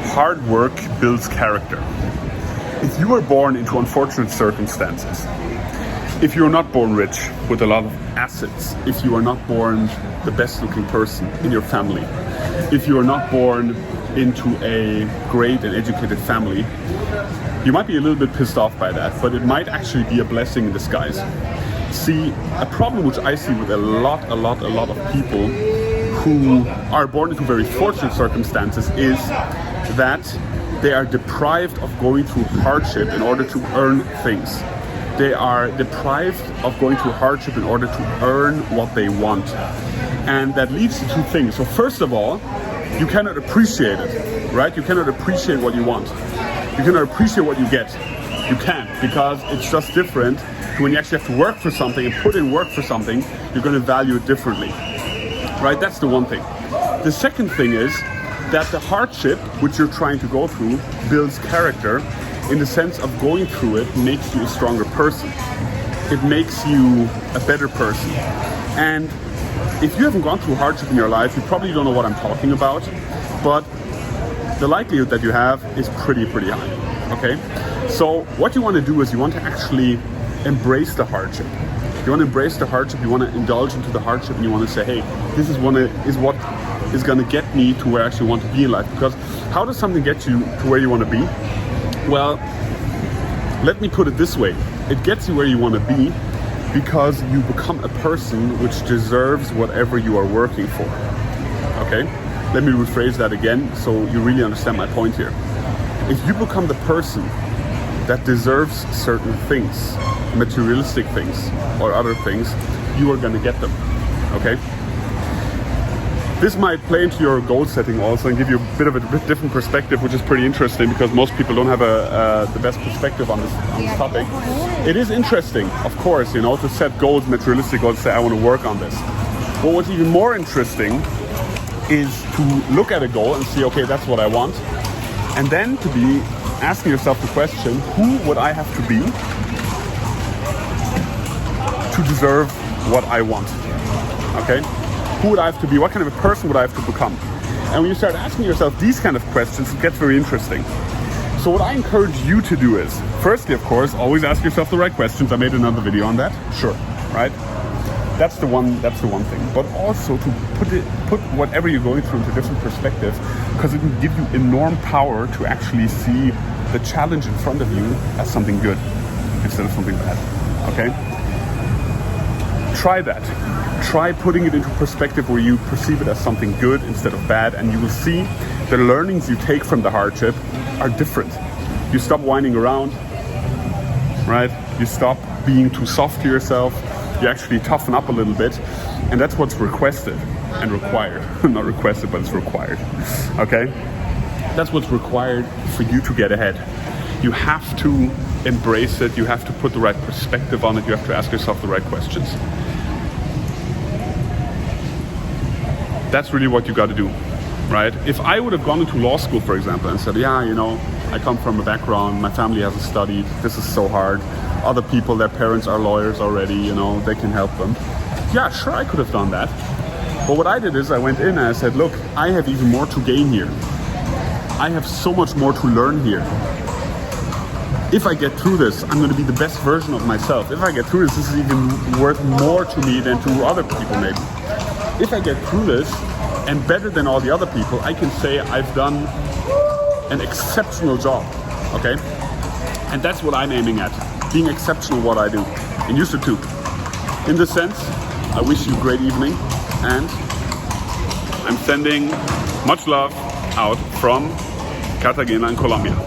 hard work builds character. If you were born into unfortunate circumstances, if you are not born rich with a lot of assets, if you are not born the best looking person in your family, if you are not born into a great and educated family, you might be a little bit pissed off by that, but it might actually be a blessing in disguise. See, a problem which I see with a lot of people who are born into very fortunate circumstances is that they are deprived of going through hardship in order to earn things. They are deprived of going through hardship in order to earn what they want. And that leads to two things. So first of all, you cannot appreciate it, right? You cannot appreciate what you want. You cannot appreciate what you get. You can't, because it's just different to when you actually have to work for something and put in work for something. You're going to value it differently, right? That's the one thing. The second thing is that the hardship which you're trying to go through builds character, in the sense of going through it makes you a stronger person. It makes you a better person. And if you haven't gone through hardship in your life, you probably don't know what I'm talking about, but the likelihood that you have is pretty high, okay? So what you want to do is you want to actually embrace the hardship. You want to embrace the hardship, you want to indulge into the hardship, and you want to say, hey, this is what is going to get me to where I actually want to be in life. Because how does something get you to where you want to be? Well, let me put it this way. It gets you where you want to be because you become a person which deserves whatever you are working for. Okay? Let me rephrase that again so you really understand my point here. If you become the person that deserves certain things, materialistic things or other things, you are going to get them. Okay? This might play into your goal setting also and give you a bit of a different perspective, which is pretty interesting because most people don't have the best perspective on this topic. It is interesting, of course, to set goals, materialistic goals, say I want to work on this. But what's even more interesting is to look at a goal and see, okay, that's what I want. And then to be asking yourself the question, who would I have to be to deserve what I want? Okay? Who would I have to be? What kind of a person would I have to become? And when you start asking yourself these kind of questions, it gets very interesting. So what I encourage you to do is, firstly, of course, always ask yourself the right questions. I made another video on that. Sure, right? That's the one thing. But also to put whatever you're going through into different perspectives, because it will give you enormous power to actually see the challenge in front of you as something good instead of something bad. Okay? Try that. Try putting it into perspective where you perceive it as something good instead of bad, and you will see the learnings you take from the hardship are different. You stop whining around, right? You stop being too soft to yourself. You actually toughen up a little bit, and that's what's requested and required. Not requested, but it's required. Okay? That's what's required for you to get ahead. You have to embrace it. You have to put the right perspective on it. You have to ask yourself the right questions. That's really what you got to do, right? If I would have gone into law school, for example, and said, yeah, I come from a background, my family hasn't studied, this is so hard. Other people, their parents are lawyers already, they can help them. Yeah, sure, I could have done that. But what I did is I went in and I said, look, I have even more to gain here. I have so much more to learn here. If I get through this, I'm going to be the best version of myself. If I get through this is even worth more to me than to other people maybe. If I get through this, and better than all the other people, I can say I've done an exceptional job, okay? And that's what I'm aiming at, being exceptional at what I do. And you should too. In this sense, I wish you a great evening, and I'm sending much love out from Cartagena in Colombia.